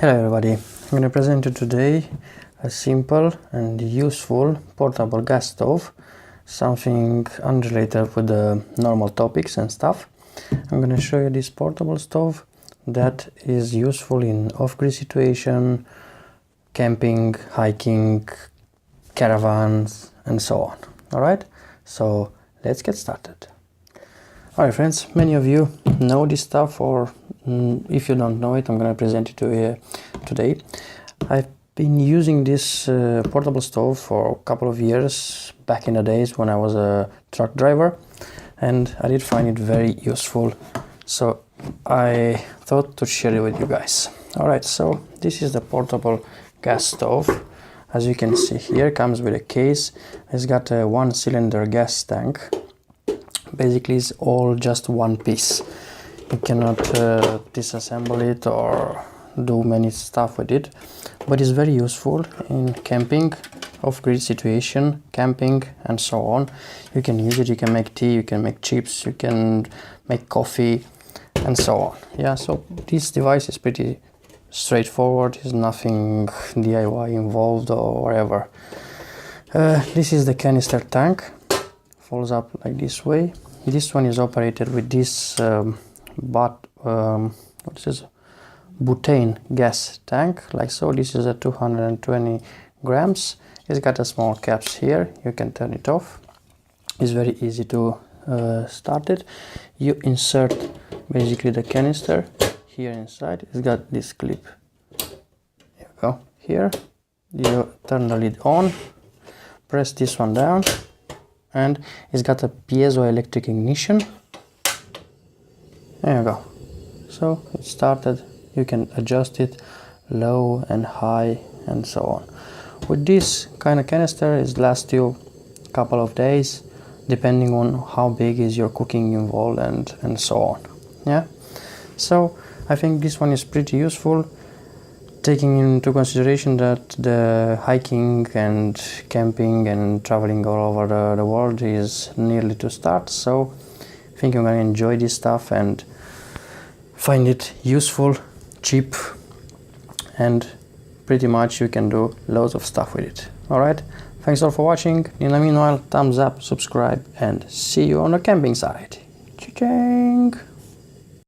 Hello everybody, I'm going to present you today a simple and useful portable gas stove, something unrelated with the normal topics and stuff. I'm going to show you this portable stove that is useful in off-grid situation, camping, hiking, caravans and so on. Alright, so let's get started. Alright friends, many of you know this stuff, or if you don't know it, I'm going to present it to you today. I've been using this portable stove for a couple of years back in the days when I was a truck driver, and I did find it very useful, so I thought to share it with you guys. Alright, so this is the portable gas stove. As you can see here, it comes with a case. It's got a one-cylinder gas tank. Basically it's all just one piece. You cannot disassemble it or do many stuff with it, but it's very useful in camping, off-grid situation, camping and so on. You can use it, you can make tea, you can make chips, you can make coffee and so on. Yeah, so this device is pretty straightforward, there's nothing DIY involved or whatever. This is the canister tank, folds up like this way. This one is operated with this butane gas tank, like so. This is a 220 grams. It's got a small caps here, you can turn it off. It's very easy to start it. You insert basically the canister here inside. It's got this clip. Here you go. Here you turn the lid on, press this one down, and it's got a piezoelectric ignition. There you go. So it started. You can adjust it low and high and so on. With this kind of canister, it lasts you a couple of days depending on how big is your cooking involved and so on. Yeah, so I think this one is pretty useful, taking into consideration that the hiking and camping and traveling all over the world is nearly to start. So I think you're going to enjoy this stuff and find it useful, cheap, and pretty much you can do loads of stuff with it. Alright, thanks all for watching. In the meanwhile, thumbs up, subscribe, and see you on the camping side. Cha-ching!